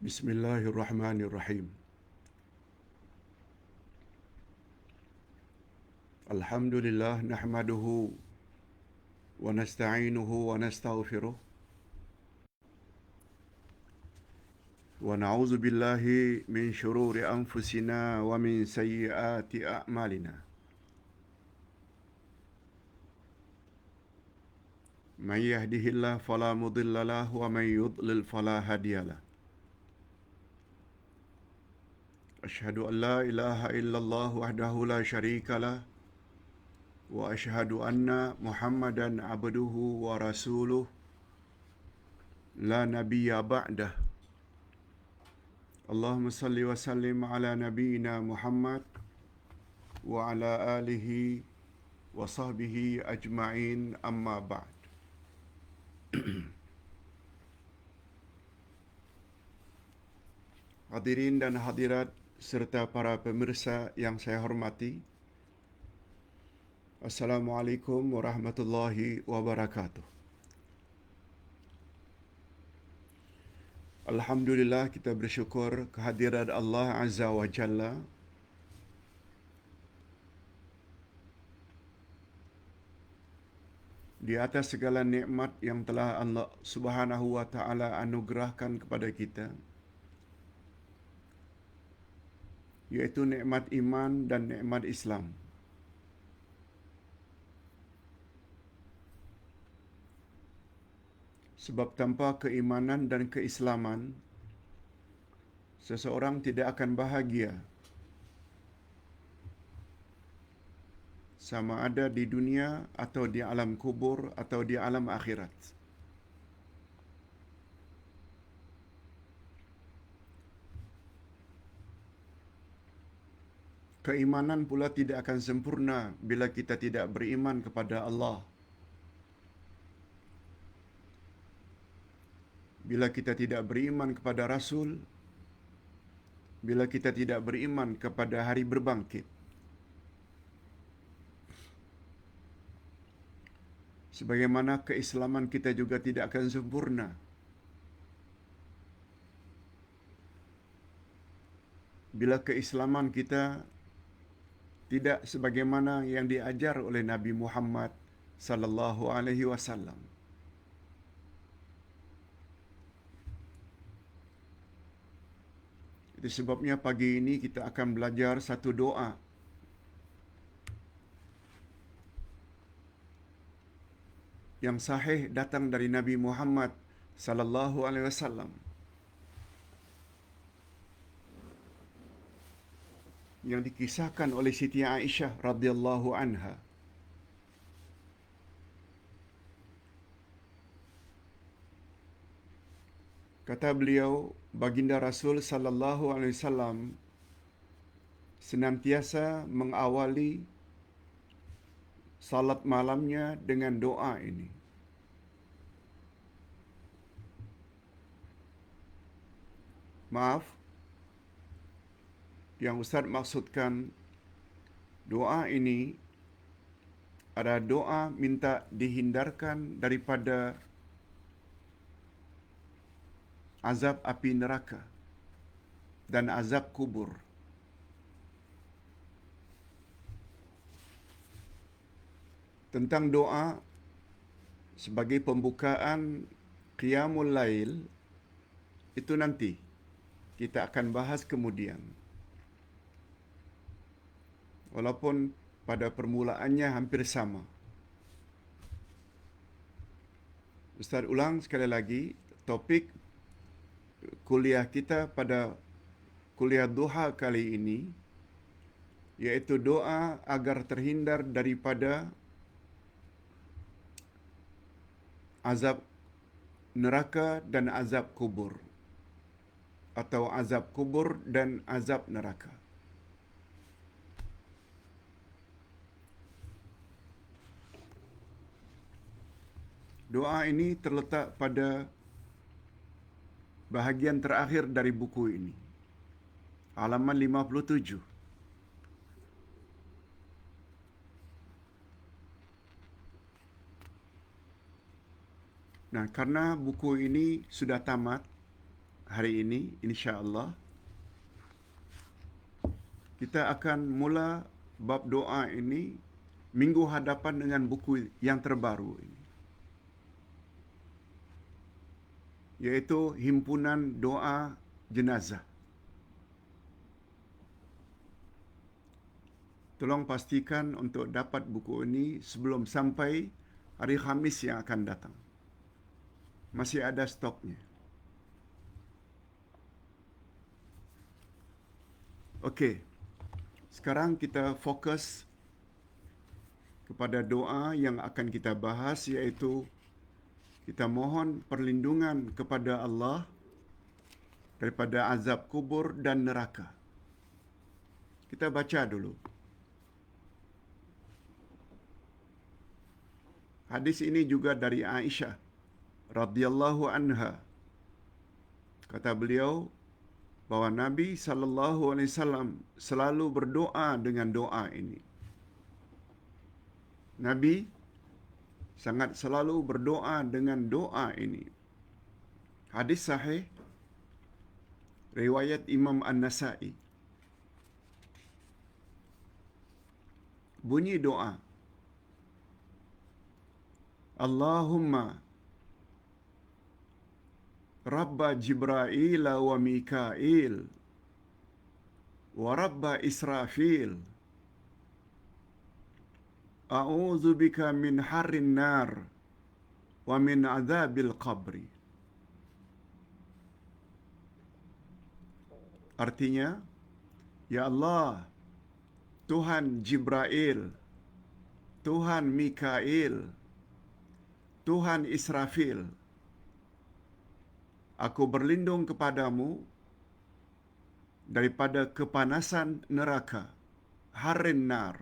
Bismillahirrahmanirrahim. Alhamdulillah nahmaduhu wa nasta'inuhu wa nastaghfiruh wa na'udzu billahi min shururi anfusina wa min sayyiati a'malina. Man yahdihillahu fala mudilla lahu wa man yudlil fala hadiyalah. Asyhadu an la ilaha illallah wahdahu la syarika lah wa asyhadu anna Muhammadan abduhu wa rasuluh la nabiyya ba'dah. Allahumma salli wa sallim ala nabiyyina Muhammad wa ala alihi wa sahbihi ajma'in amma ba'd. Hadirin dan hadirat serta para pemirsa yang saya hormati, Assalamualaikum warahmatullahi wabarakatuh. Alhamdulillah, kita bersyukur kehadiran Allah Azza wa Jalla di atas segala nikmat yang telah Allah Subhanahu wa taala anugerahkan kepada kita, yaitu nikmat iman dan nikmat Islam. Sebab tanpa keimanan dan keislaman, seseorang tidak akan bahagia, sama ada di dunia atau di alam kubur atau di alam akhirat. Keimanan pula tidak akan sempurna bila kita tidak beriman kepada Allah. Bila kita tidak beriman kepada Rasul, bila kita tidak beriman kepada hari berbangkit. Sebagaimana keislaman kita juga tidak akan sempurna bila keislaman kita tidak sebagaimana yang diajar oleh Nabi Muhammad sallallahu alaihi wasallam. Itu sebabnya pagi ini kita akan belajar satu doa yang sahih datang dari Nabi Muhammad sallallahu alaihi wasallam, yang dikisahkan oleh Siti Aisyah radhiyallahu anha. Kata beliau, baginda Rasul sallallahu alaihi wasallam senantiasa mengawali salat malamnya dengan doa ini. Maaf, yang Ustaz maksudkan doa ini adalah doa minta dihindarkan daripada azab api neraka dan azab kubur. Tentang doa sebagai pembukaan Qiyamul Lail itu nanti kita akan bahas kemudian. Walaupun pada permulaannya hampir sama. Ustaz ulang sekali lagi, topik kuliah kita pada kuliah duha kali ini yaitu doa agar terhindar daripada azab neraka dan azab kubur, atau azab kubur dan azab neraka. Doa ini terletak pada bahagian terakhir dari buku ini, halaman 57. Nah, karena buku ini sudah tamat, hari ini, insya-Allah kita akan mula bab doa ini minggu hadapan dengan buku yang terbaru ini, yaitu Himpunan Doa Jenazah. Tolong pastikan untuk dapat buku ini sebelum sampai hari Khamis yang akan datang. Masih ada stoknya. Okey. Sekarang kita fokus kepada doa yang akan kita bahas, iaitu kita mohon perlindungan kepada Allah daripada azab kubur dan neraka. Kita baca dulu. Hadis ini juga dari Aisyah radhiyallahu anha. Kata beliau bahwa Nabi sallallahu alaihi wasallam selalu berdoa dengan doa ini. Nabi sangat selalu berdoa dengan doa ini. Hadis sahih riwayat Imam An-Nasa'i. Bunyi doa, Allahumma Rabba Jibra'il wa Mika'il wa Rabba Israfil, a'udzu bika min harrin nar wa min adzabil qabri. Artinya, ya Allah, Tuhan Jibra'il, Tuhan Mikail, Tuhan Israfil, aku berlindung kepadamu daripada kepanasan neraka, harrin nar.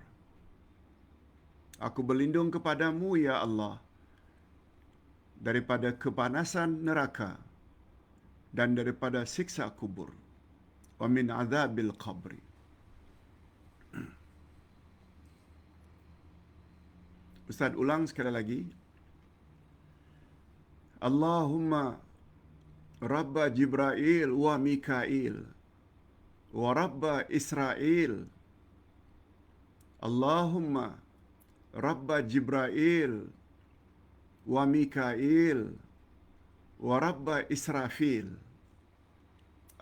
Aku berlindung kepadamu, ya Allah, daripada kepanasan neraka dan daripada siksa kubur. Wa min azabil qabri. Ustaz ulang sekali lagi. Allahumma Rabba Jibra'il wa Mika'il wa Rabba Isra'il. Allahumma Rabba Jibra'il wa Mika'il wa Rabba Israfil,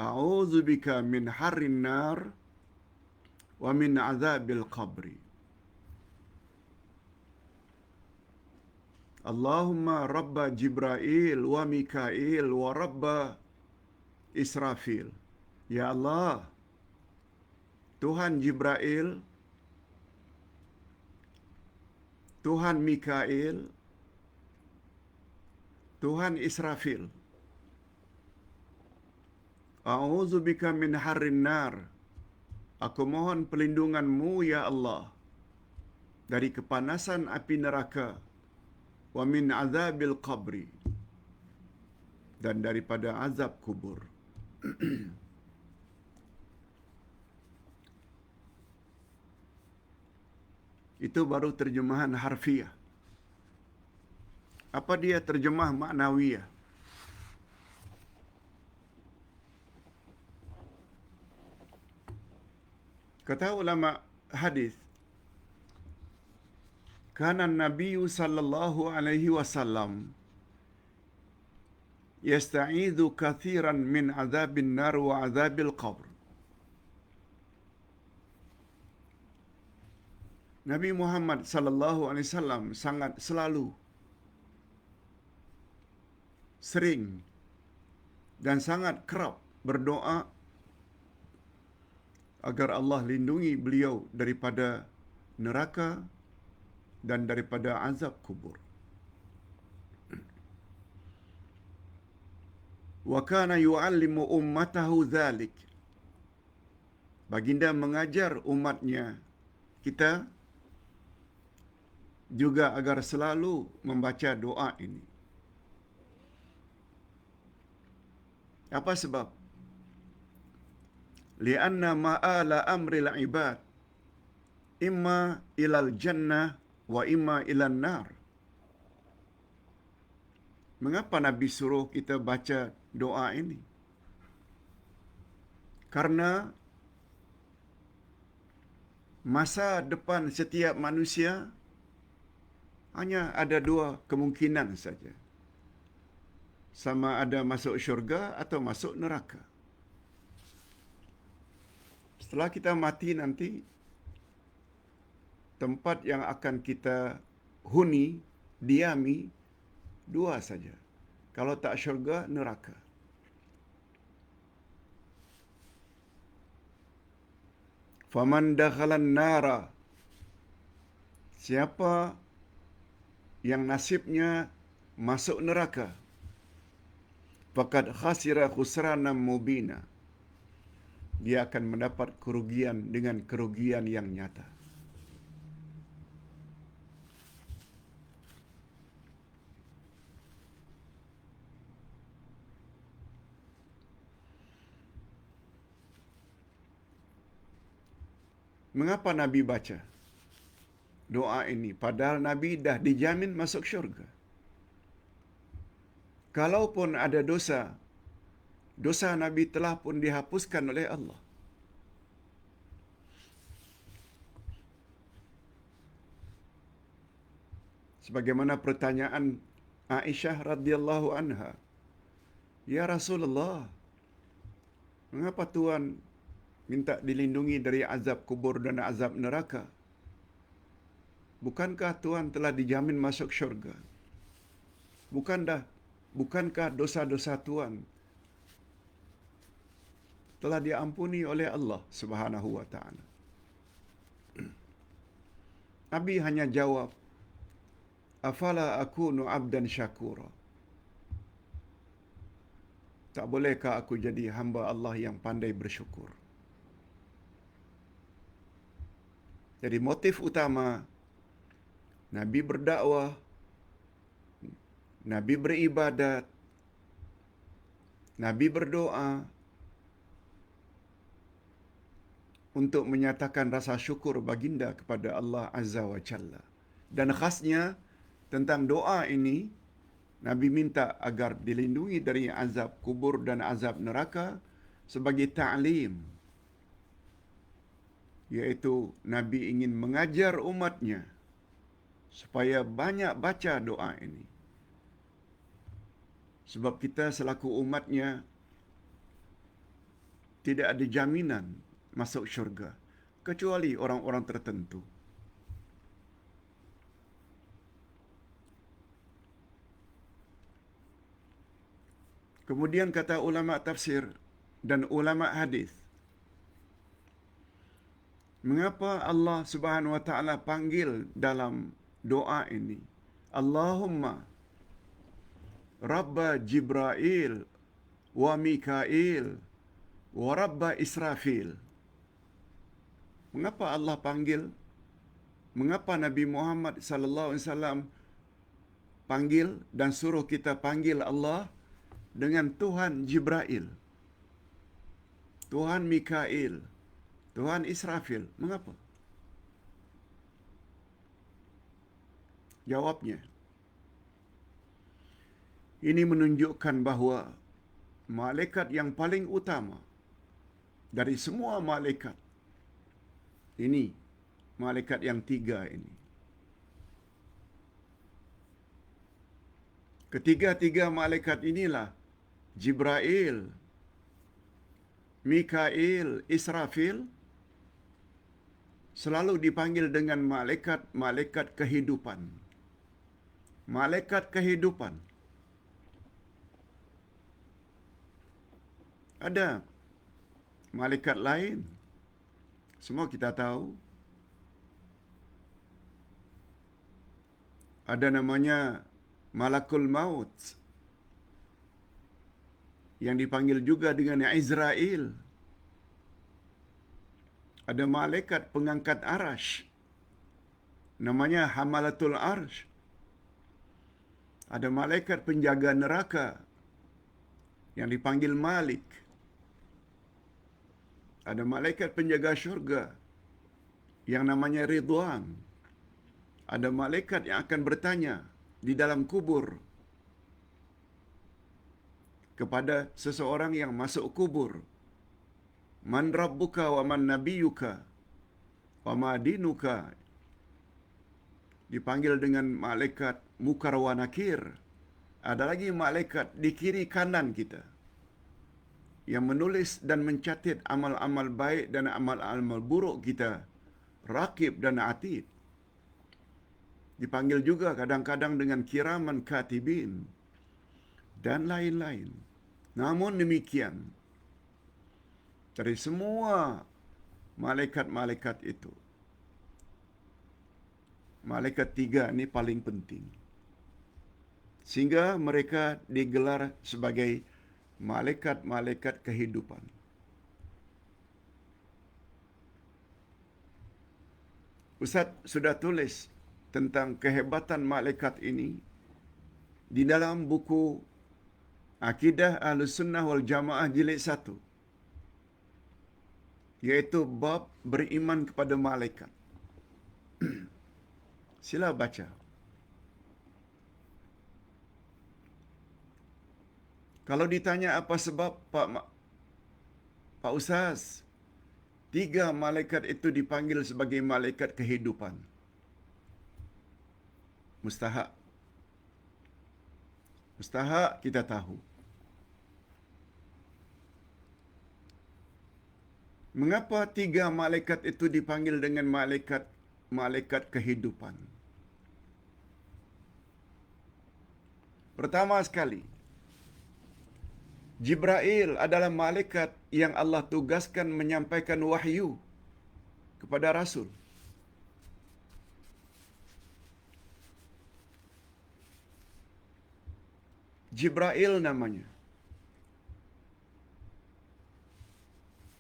a'udzu bika min harrin nar wa min azabil qabri. Allahumma Rabba Jibra'il wa Mika'il wa Rabba Israfil. Ya Allah, Tuhan Jibra'il, Tuhan Mikail, Tuhan Israfil. A'udzu bika min harrin nar. Aku mohon perlindungan-Mu, ya Allah, dari kepanasan api neraka, wa min azabil qabri, dan daripada azab kubur. Itu baru terjemahan harfiah. Apa dia terjemah maknawiyah? Kata ulama hadis, kana Nabi sallallahu alaihi wasallam yasta'idzu katsiran min azabin nar wa azabil qabr. Nabi Muhammad sallallahu alaihi wasallam sangat selalu, sering dan sangat kerap berdoa agar Allah lindungi beliau daripada neraka dan daripada azab kubur. Wa kana yu'allimu ummatahu dzalik. Baginda mengajar umatnya, kita juga agar selalu membaca doa ini. Apa sebab? Lianna ma'ala amril ibad imma ilal jannah wa imma ilan nar. Mengapa Nabi suruh kita baca doa ini? Karena masa depan setiap manusia hanya ada dua kemungkinan saja. Sama ada masuk syurga atau masuk neraka. Setelah kita mati nanti, tempat yang akan kita huni, diami, dua saja. Kalau tak syurga, neraka. Faman dakhalan nara, siapa yang nasibnya masuk neraka, faqad khasira khusranan mubina, dia akan mendapat kerugian dengan kerugian yang nyata. Mengapa Nabi baca doa ini padahal Nabi dah dijamin masuk syurga? Kalaupun ada dosa, dosa Nabi telah pun dihapuskan oleh Allah. Sebagaimana pertanyaan Aisyah radhiyallahu anha, "Ya Rasulullah, mengapa Tuhan minta dilindungi dari azab kubur dan azab neraka? Bukankah Tuhan telah dijamin masuk syurga? Bukankah dosa-dosa Tuhan telah diampuni oleh Allah Subhanahu wa taala?" Nabi hanya jawab, "Afala akunu abdan syakura?" Tak bolehkah aku jadi hamba Allah yang pandai bersyukur? Jadi motif utama Nabi berdakwah, Nabi beribadat, Nabi berdoa untuk menyatakan rasa syukur baginda kepada Allah Azza wa Jalla. Dan khasnya tentang doa ini, Nabi minta agar dilindungi dari azab kubur dan azab neraka sebagai ta'lim. Yaitu Nabi ingin mengajar umatnya supaya banyak baca doa ini. Sebab kita selaku umatnya tidak ada jaminan masuk syurga kecuali orang-orang tertentu. Kemudian kata ulama tafsir dan ulama hadis, mengapa Allah Subhanahu wa taala panggil dalam doa ini, Allahumma Rabba Jibril wa Mikail wa Rabba Israfil? Mengapa Allah panggil? Mengapa Nabi Muhammad sallallahu alaihi wasallam panggil dan suruh kita panggil Allah dengan Tuhan Jibril, Tuhan Mikail, Tuhan Israfil? Mengapa? Jawabnya, ini menunjukkan bahawa malaikat yang paling utama dari semua malaikat ini, malaikat yang tiga ini, ketiga-tiga malaikat inilah Jibril, Mikail, Israfil, selalu dipanggil dengan malaikat kehidupan. Malaikat kehidupan. Ada malaikat lain, semua kita tahu. Ada namanya Malakul Maut, yang dipanggil juga dengan Izrail. Ada malaikat pengangkat arash, namanya Hamalatul Arsh. Ada malaikat penjaga neraka yang dipanggil Malik. Ada malaikat penjaga syurga yang namanya Ridwan. Ada malaikat yang akan bertanya di dalam kubur kepada seseorang yang masuk kubur. Man rabbuka wa man nabiyuka wa ma dinuka. Dipanggil dengan malaikat Munkar wa Nakir. Ada lagi malaikat di kiri kanan kita yang menulis dan mencatat amal-amal baik dan amal-amal buruk kita. Raqib dan Atid. Dipanggil juga kadang-kadang dengan kiraman katibin dan lain-lain. Namun demikian, dari semua malaikat-malaikat itu, malaikat 3 ini paling penting. Sehingga mereka digelar sebagai malaikat-malaikat kehidupan. Ustaz sudah tulis tentang kehebatan malaikat ini di dalam buku Akidah Ahlussunnah wal Jamaah jilid 1, yaitu bab beriman kepada malaikat. Sila baca. Kalau ditanya apa sebab Pak Ustaz, 3 malaikat itu dipanggil sebagai malaikat kehidupan. Mustahak. Mustahak kita tahu. Mengapa 3 malaikat itu dipanggil dengan malaikat kehidupan? Pertama sekali, Jibril adalah malaikat yang Allah tugaskan menyampaikan wahyu kepada Rasul. Jibril namanya.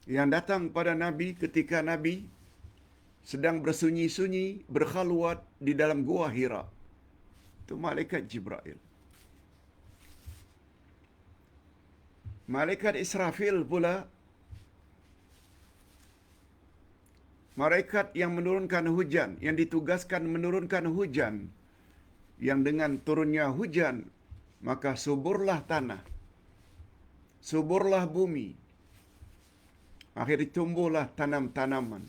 Yang datang pada Nabi ketika Nabi sedang bersunyi-sunyi, berkhalwat di dalam gua Hira. Itu malaikat Jibril. Malaikat Israfil pula, malaikat yang menurunkan hujan, yang ditugaskan menurunkan hujan, yang dengan turunnya hujan, maka suburlah tanah, suburlah bumi, akhirnya tumbuhlah tanam-tanaman,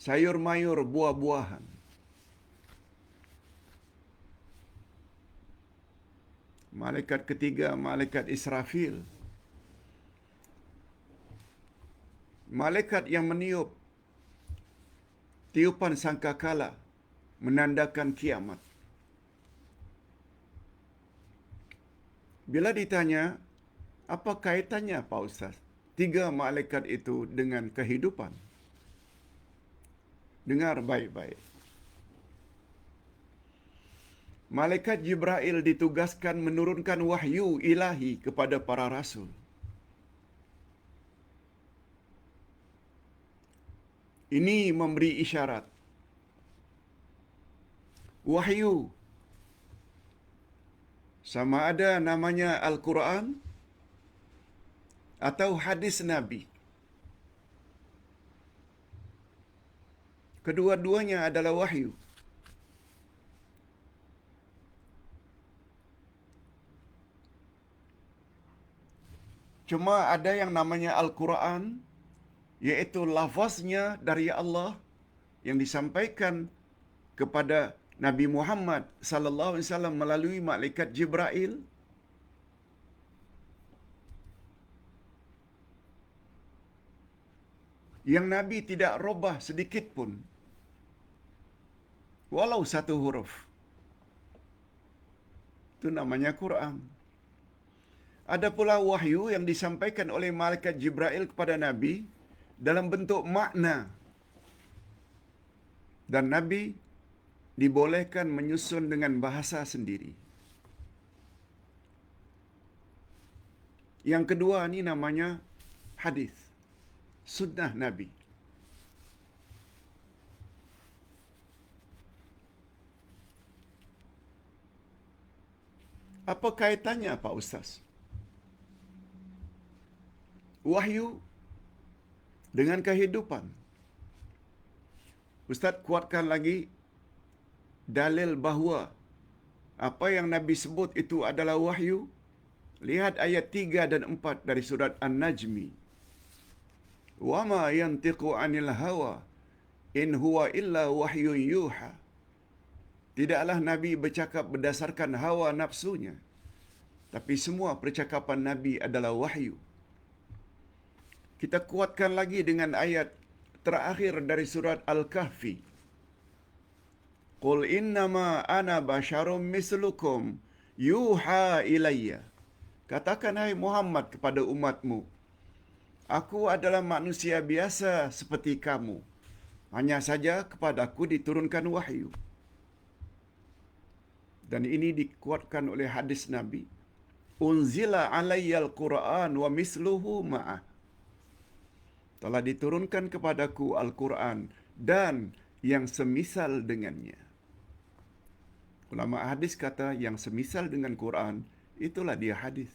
sayur-mayur, buah-buahan. Malaikat ketiga, malaikat Israfil. Malaikat yang meniup tiupan sangkakala menandakan kiamat. Bila ditanya, apa kaitannya Pak Ustaz 3 malaikat itu dengan kehidupan? Dengar baik-baik. Malaikat Jibril ditugaskan menurunkan wahyu ilahi kepada para rasul. Ini memberi isyarat. Wahyu sama ada namanya Al-Quran atau hadis Nabi. Kedua-duanya adalah wahyu. Cuma ada yang namanya Al-Quran, yaitu lafaznya dari Allah yang disampaikan kepada Nabi Muhammad sallallahu alaihi wasallam melalui malaikat Jibril. Yang Nabi tidak robah sedikit pun, walau satu huruf. Itu namanya Quran. Ada pula wahyu yang disampaikan oleh malaikat Jibril kepada Nabi dalam bentuk makna. Dan Nabi dibolehkan menyusun dengan bahasa sendiri. Yang kedua ini namanya hadis, sunnah Nabi. Apa kaitannya Pak Ustaz? Wahyu dengan kehidupan. Ustaz kuatkan lagi dalil bahawa apa yang Nabi sebut itu adalah wahyu. Lihat ayat 3 dan 4 dari surat An-Najmi. wa ma yantiqu 'anil hawa in huwa illa wahyun yuha. Tidaklah Nabi bercakap berdasarkan hawa nafsunya, tapi semua percakapan Nabi adalah wahyu. Kita kuatkan lagi dengan ayat terakhir dari surat Al-Kahfi. Qul innama ana basyarum mislukum yuha ilayya. Katakan hai Muhammad kepada umatmu, aku adalah manusia biasa seperti kamu. Hanya saja kepadaku diturunkan wahyu. Dan ini dikuatkan oleh hadis Nabi. Unzila alayyal Qur'an wa misluhu ma'ah. Telah diturunkan kepadaku Al-Quran dan yang semisal dengannya. Ulama hadis kata yang semisal dengan Quran, itulah dia hadis.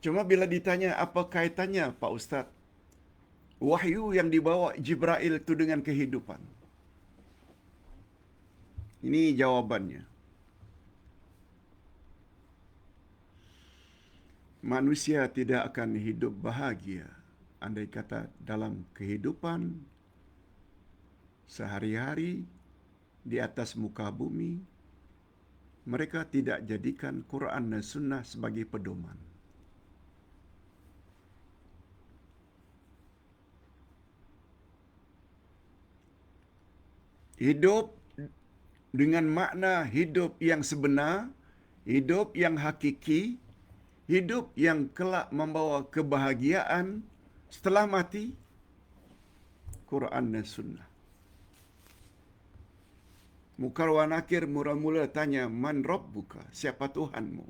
Cuma bila ditanya apa kaitannya Pak Ustaz, wahyu yang dibawa Jibril itu dengan kehidupan. Ini jawabannya. Manusia tidak akan hidup bahagia andai kata dalam kehidupan sehari-hari di atas muka bumi mereka tidak jadikan Quran dan Sunnah sebagai pedoman. Hidup dengan makna hidup yang sebenar, hidup yang hakiki, hidup yang kelak membawa kebahagiaan setelah mati, Quran dan Sunnah. Munkar wa Nakir mula-mula tanya, man rabbuka, siapa Tuhanmu?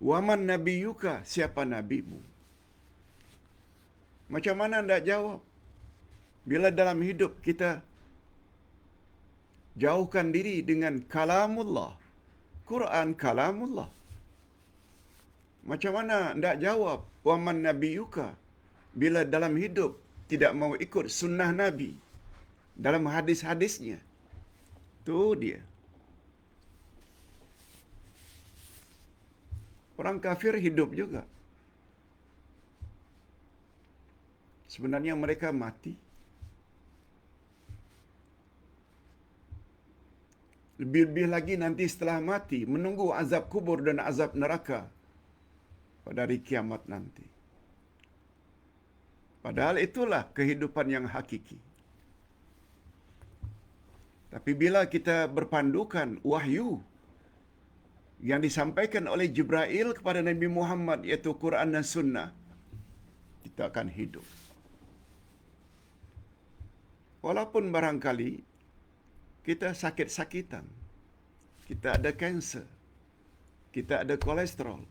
Wa man nabiyuka, siapa nabimu? Macam mana anda jawab? Bila dalam hidup kita jauhkan diri dengan kalamullah, Quran kalamullah. Macam mana hendak jawab wa man nabiyuka bila dalam hidup tidak mau ikut sunnah Nabi dalam hadis-hadisnya? Tu dia. Orang kafir hidup juga. Sebenarnya mereka mati. Lebih-lebih lagi nanti setelah mati, menunggu azab kubur dan azab neraka pada hari kiamat nanti. Padahal itulah kehidupan yang hakiki. Tapi bila kita berpandukan wahyu yang disampaikan oleh Jibril kepada Nabi Muhammad, iaitu Quran dan Sunnah, kita akan hidup. Walaupun barangkali kita sakit-sakitan, kita ada kanser, kita ada kolesterol,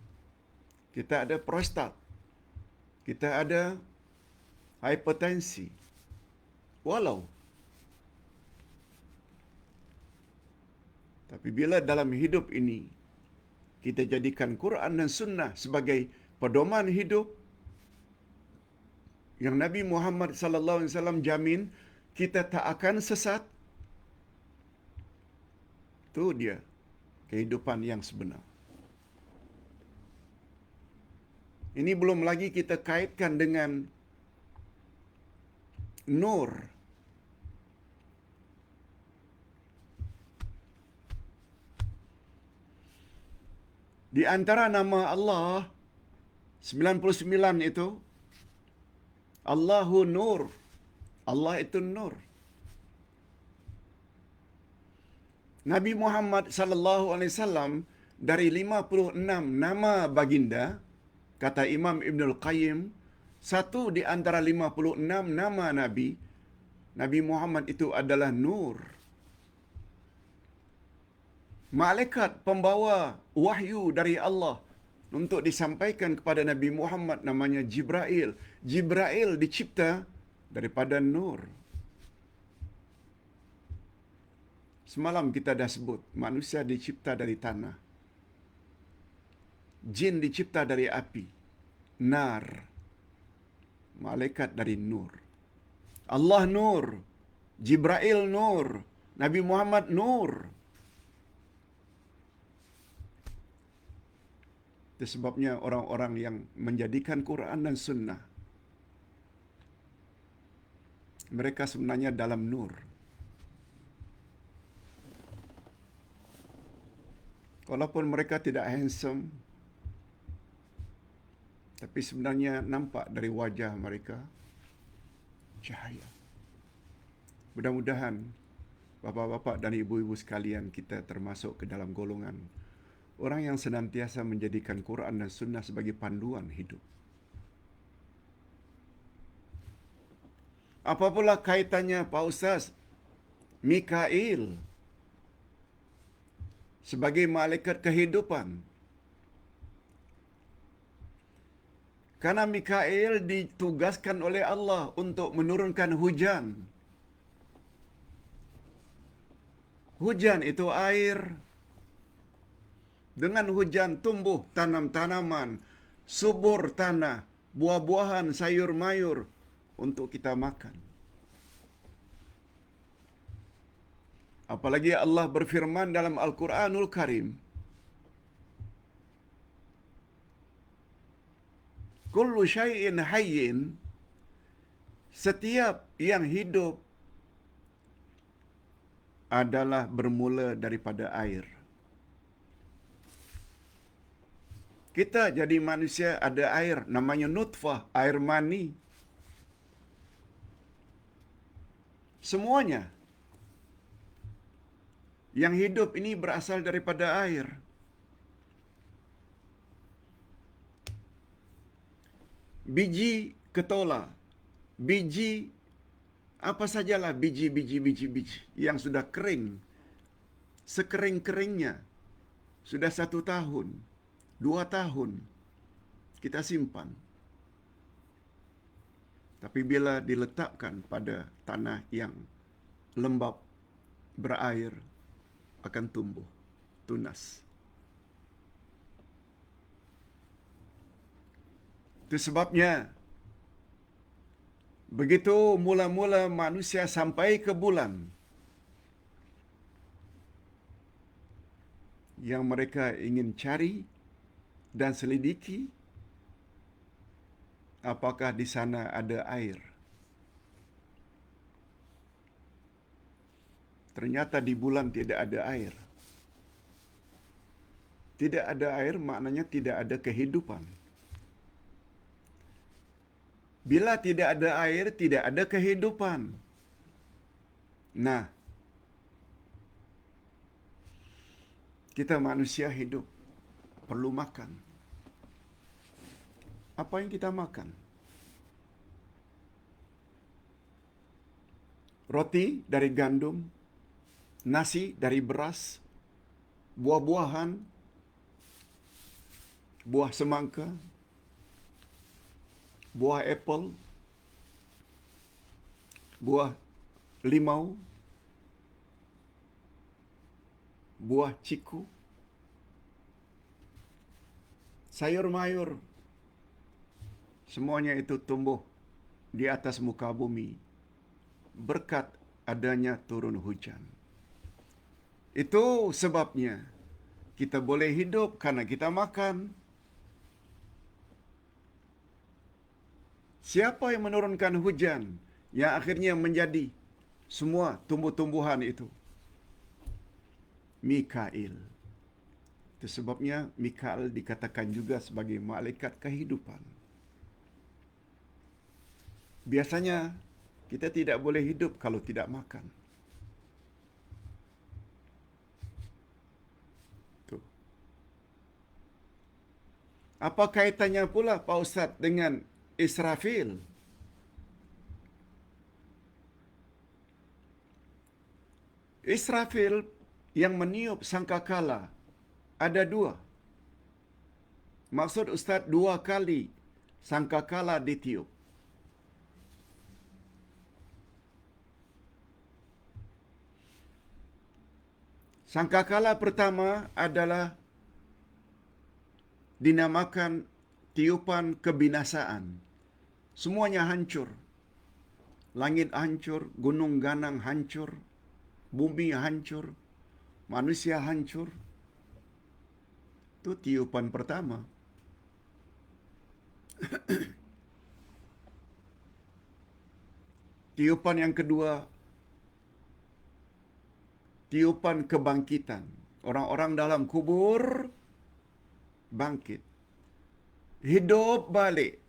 kita ada prostat, kita ada hipertensi. Tapi bila dalam hidup ini kita jadikan Quran dan Sunnah sebagai pedoman hidup yang Nabi Muhammad sallallahu alaihi wasallam jamin kita tak akan sesat, itu dia kehidupan yang sebenar. Ini belum lagi kita kaitkan dengan nur. Di antara nama Allah 99 itu, Allahu Nur. Allah itu nur. Nabi Muhammad sallallahu alaihi wasallam dari 56 nama baginda, kata Imam Ibnul Qayyim, satu di antara 56 nama Nabi, Nabi Muhammad itu adalah nur. Malaikat pembawa wahyu dari Allah untuk disampaikan kepada Nabi Muhammad namanya Jibril. Jibril dicipta daripada nur. Semalam kita dah sebut, manusia dicipta dari tanah. Jin dicipta dari api, nar. Malaikat dari nur. Allah nur, Jibril nur, Nabi Muhammad nur. Itu sebabnya orang-orang yang menjadikan Quran dan Sunnah, mereka sebenarnya dalam nur. Walaupun mereka tidak handsome, tapi sebenarnya nampak dari wajah mereka cahaya. Mudah-mudahan bapa-bapa dan ibu-ibu sekalian, kita termasuk ke dalam golongan orang yang senantiasa menjadikan Quran dan Sunnah sebagai panduan hidup. Apa pula kaitannya Pak Ustaz Mikail sebagai malaikat kehidupan? Karena Mikail ditugaskan oleh Allah untuk menurunkan hujan. Hujan itu air. Dengan hujan tumbuh tanam-tanaman, subur tanah, buah-buahan, sayur-mayur untuk kita makan. Apalagi Allah berfirman dalam Al-Quranul Karim, kullu syai'in hayyin, setiap yang hidup adalah bermula daripada air. Kita jadi manusia ada air, namanya nutfah, air mani. Semuanya yang hidup ini berasal daripada air. Biji ketola, biji apa sajalah biji yang sudah kering, sekering-keringnya, sudah 1 tahun, 2 tahun, kita simpan. Tapi bila diletakkan pada tanah yang lembab, berair, akan tumbuh, tunas. Itu sebabnya, begitu mula-mula manusia sampai ke bulan, yang mereka ingin cari dan selidiki, apakah di sana ada air. Ternyata di bulan tidak ada air. Tidak ada air maknanya tidak ada kehidupan. Bila tidak ada air, tidak ada kehidupan. Nah, kita manusia hidup perlu makan. Apa yang kita makan? Roti dari gandum, nasi dari beras, buah-buahan, buah semangka, buah apple, buah limau, buah ciku, sayur-mayur, semuanya itu tumbuh di atas muka bumi berkat adanya turun hujan. Itu sebabnya kita boleh hidup karena kita makan. Siapa yang menurunkan hujan yang akhirnya menjadi semua tumbuh-tumbuhan itu? Mikail. Itu sebabnya Mikail dikatakan juga sebagai malaikat kehidupan. Biasanya kita tidak boleh hidup kalau tidak makan. Tuh. Apa kaitannya pula Pak Ustaz dengan Israfil? Israfil yang meniup sangkakala ada 2. Maksud Ustaz 2 kali sangkakala ditiup. Sangkakala pertama adalah dinamakan tiupan kebinasaan. Semuanya hancur. Langit hancur, gunung ganang hancur, bumi hancur, manusia hancur. Itu tiupan pertama. Tiupan yang kedua, tiupan kebangkitan. Orang-orang dalam kubur bangkit, hidup balik.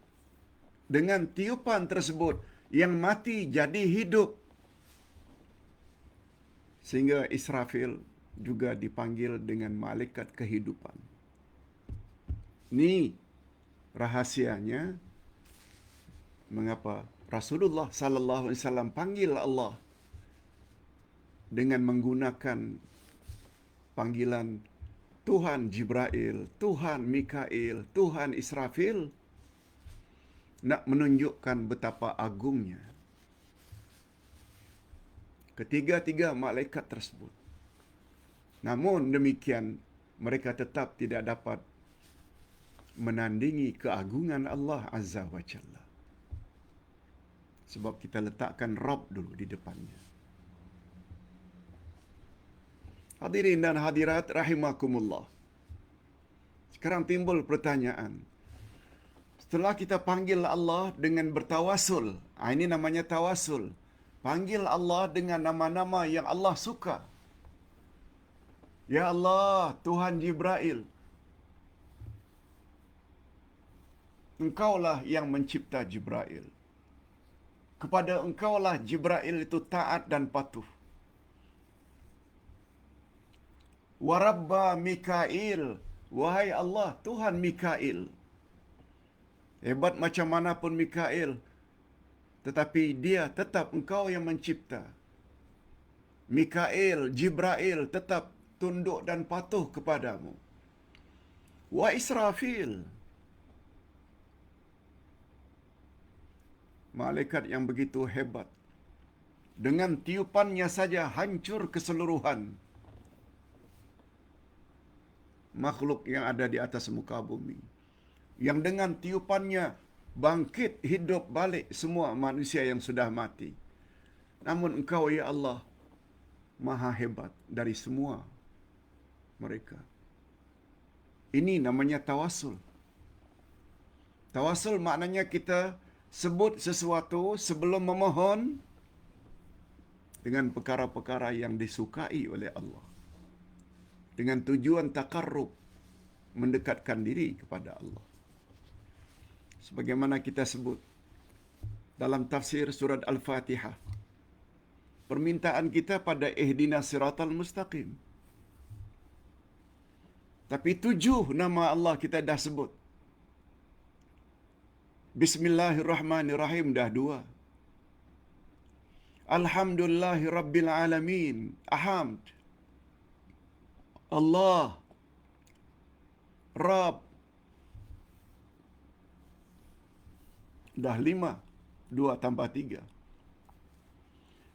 Dengan tiupan tersebut, yang mati jadi hidup. Sehingga Israfil juga dipanggil dengan malaikat kehidupan. Ini rahasianya mengapa Rasulullah sallallahu alaihi wasallam panggil Allah dengan menggunakan panggilan Tuhan Jibril, Tuhan Mikail, Tuhan Israfil, nak menunjukkan betapa agungnya ketiga-tiga malaikat tersebut. Namun demikian, mereka tetap tidak dapat menandingi keagungan Allah Azza wa Jalla. Sebab kita letakkan Rabb dulu di depannya. Hadirin dan hadirat rahimakumullah. Sekarang timbul pertanyaan. Setelah kita panggil Allah dengan bertawasul, ini namanya tawasul. Panggil Allah dengan nama-nama yang Allah suka. Ya Allah, Tuhan Jibril, Engkaulah yang mencipta Jibril. Kepada Engkaulah Jibril itu taat dan patuh. Wa Rabba Mikail, wahai Allah, Tuhan Mikail. Hebat macam mana pun Mikail, tetapi dia tetap Engkau yang mencipta. Mikail, Jibril tetap tunduk dan patuh kepadamu. Wa Israfil, malaikat yang begitu hebat, dengan tiupannya saja hancur keseluruhan makhluk yang ada di atas muka bumi. Yang dengan tiupannya bangkit hidup balik semua manusia yang sudah mati. Namun Engkau ya Allah maha hebat dari semua mereka. Ini namanya tawasul. Tawasul maknanya kita sebut sesuatu sebelum memohon dengan perkara-perkara yang disukai oleh Allah, dengan tujuan takarrub, mendekatkan diri kepada Allah. Sebagaimana kita sebut dalam tafsir surat Al-Fatihah, permintaan kita pada ihdinas siratal mustaqim. Tapi 7 nama Allah kita dah sebut. Bismillahirrahmanirrahim dah 2. Alhamdulillahi Rabbil Alamin, Ahamd. Allah, Rabb, dah 5. 2 tambah 3.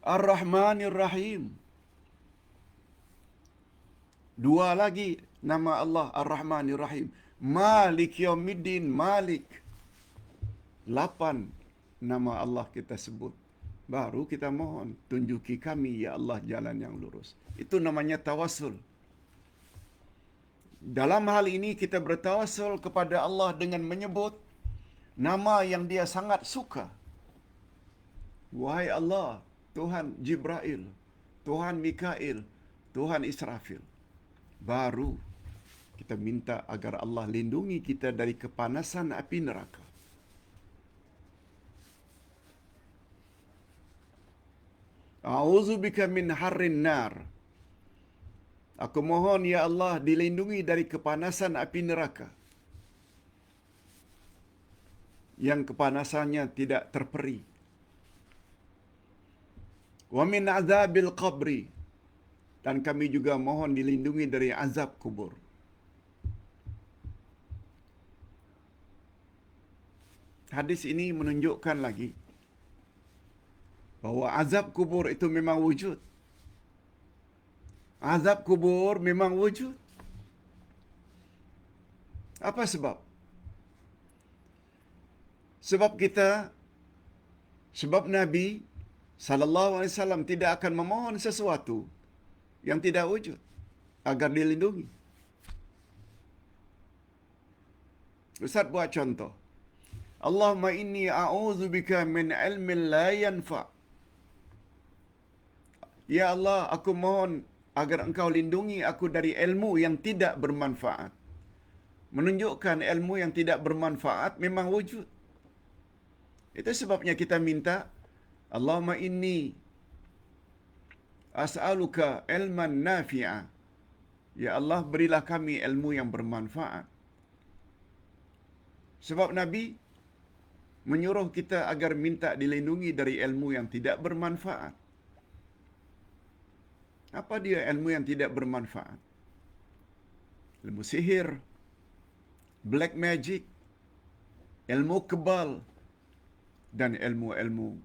Ar-Rahmanir Rahim. 2 lagi nama Allah Ar-Rahmanir Rahim. Malik Yaumiddin, Malik. 8 nama Allah kita sebut. Baru kita mohon, tunjuki kami ya Allah jalan yang lurus. Itu namanya tawasul. Dalam hal ini kita bertawasul kepada Allah dengan menyebut nama yang dia sangat suka. Wahai Allah, Tuhan Jibril, Tuhan Mikail, Tuhan Israfil. Baru kita minta agar Allah lindungi kita dari kepanasan api neraka. A'udzubika min harrin nar. Aku mohon ya Allah dilindungi dari kepanasan api neraka, yang kepanasannya tidak terperi. Wa min azabil qabri. Dan kami juga mohon dilindungi dari azab kubur. Hadis ini menunjukkan lagi bahawa azab kubur itu memang wujud. Azab kubur memang wujud. Apa sebab? Sebab Nabi sallallahu alaihi wasallam tidak akan memohon sesuatu yang tidak wujud agar dilindungi. Ustaz buat contoh. Allahumma inni a'udzubika min ilmin la yanfa'. Ya Allah, aku mohon agar Engkau lindungi aku dari ilmu yang tidak bermanfaat. Menunjukkan ilmu yang tidak bermanfaat memang wujud. Itu sebabnya kita minta, Allahumma inni as'aluka ilman nafi'a. Ya Allah, berilah kami ilmu yang bermanfaat. Sebab Nabi menyuruh kita agar minta dilindungi dari ilmu yang tidak bermanfaat. Apa dia ilmu yang tidak bermanfaat? Ilmu sihir, black magic, ilmu kebal, dan ilmu-ilmu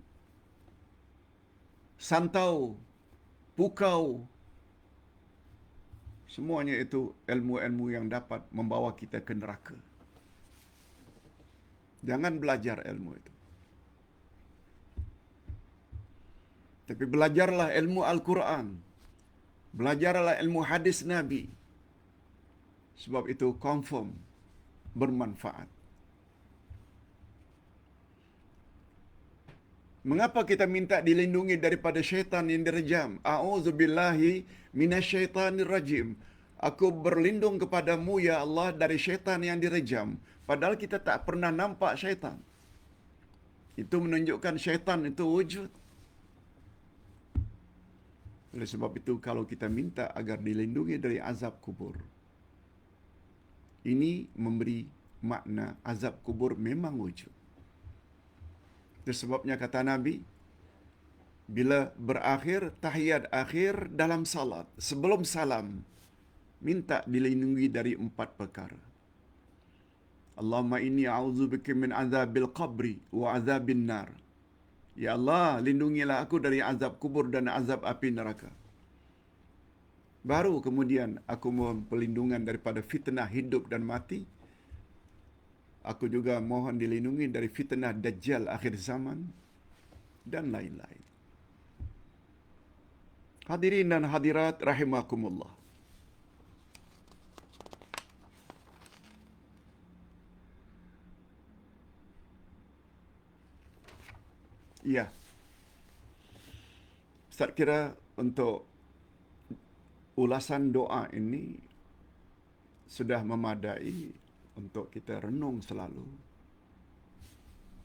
santau, pukau. Semuanya itu ilmu-ilmu yang dapat membawa kita ke neraka. Jangan belajar ilmu itu. Tapi belajarlah ilmu Al-Quran. Belajarlah ilmu hadis Nabi. Sebab itu confirm bermanfaat. Mengapa kita minta dilindungi daripada syaitan yang direjam? A'udzubillahi minasyaitanir rajim. Aku berlindung kepadamu ya Allah dari syaitan yang direjam. Padahal kita tak pernah nampak syaitan. Itu menunjukkan syaitan itu wujud. Oleh sebab itu kalau kita minta agar dilindungi dari azab kubur, ini memberi makna azab kubur memang wujud. Itu sebabnya kata Nabi, bila berakhir tahiyat akhir dalam salat, sebelum salam, minta dilindungi dari 4 perkara. Allahumma inni a'udzubika min azabil qabri wa azabin nar. Ya Allah, lindungilah aku dari azab kubur dan azab api neraka. Baru kemudian aku mohon perlindungan daripada fitnah hidup dan mati. Aku juga mohon dilindungi dari fitnah Dajjal akhir zaman dan lain-lain. Hadirin dan hadirat rahimakumullah. Ya. Ustaz kira untuk ulasan doa ini sudah memadai untuk kita renung selalu.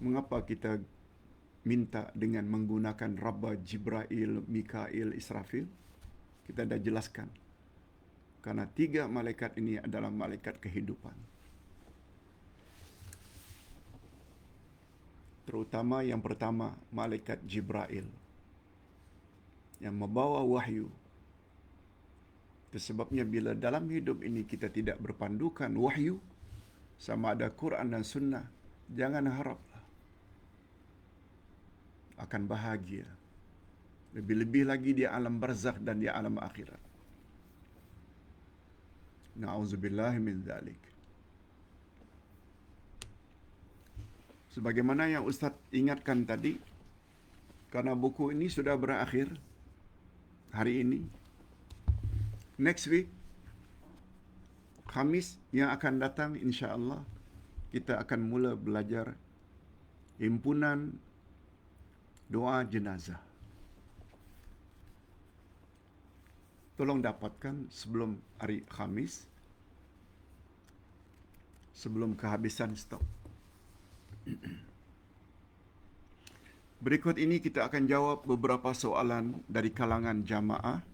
Mengapa kita minta dengan menggunakan Rabba, Jibrail, Mikail, Israfil? Kita dah jelaskan. Karena 3 malaikat ini adalah malaikat kehidupan. Terutama yang pertama, malaikat Jibrail yang membawa wahyu. Itu sebabnya bila dalam hidup ini kita tidak berpandukan wahyu, sama ada Quran dan Sunnah, jangan haraplah akan bahagia. Lebih-lebih lagi di alam barzakh dan di alam akhirat. Na'udzubillahi min dzalik. Sebagaimana yang Ustaz ingatkan tadi, karena buku ini sudah berakhir hari ini, next week, Khamis yang akan datang insya-Allah, kita akan mula belajar himpunan doa jenazah. Tolong dapatkan sebelum hari Khamis, sebelum kehabisan stok. Berikut ini kita akan jawab beberapa soalan dari kalangan jamaah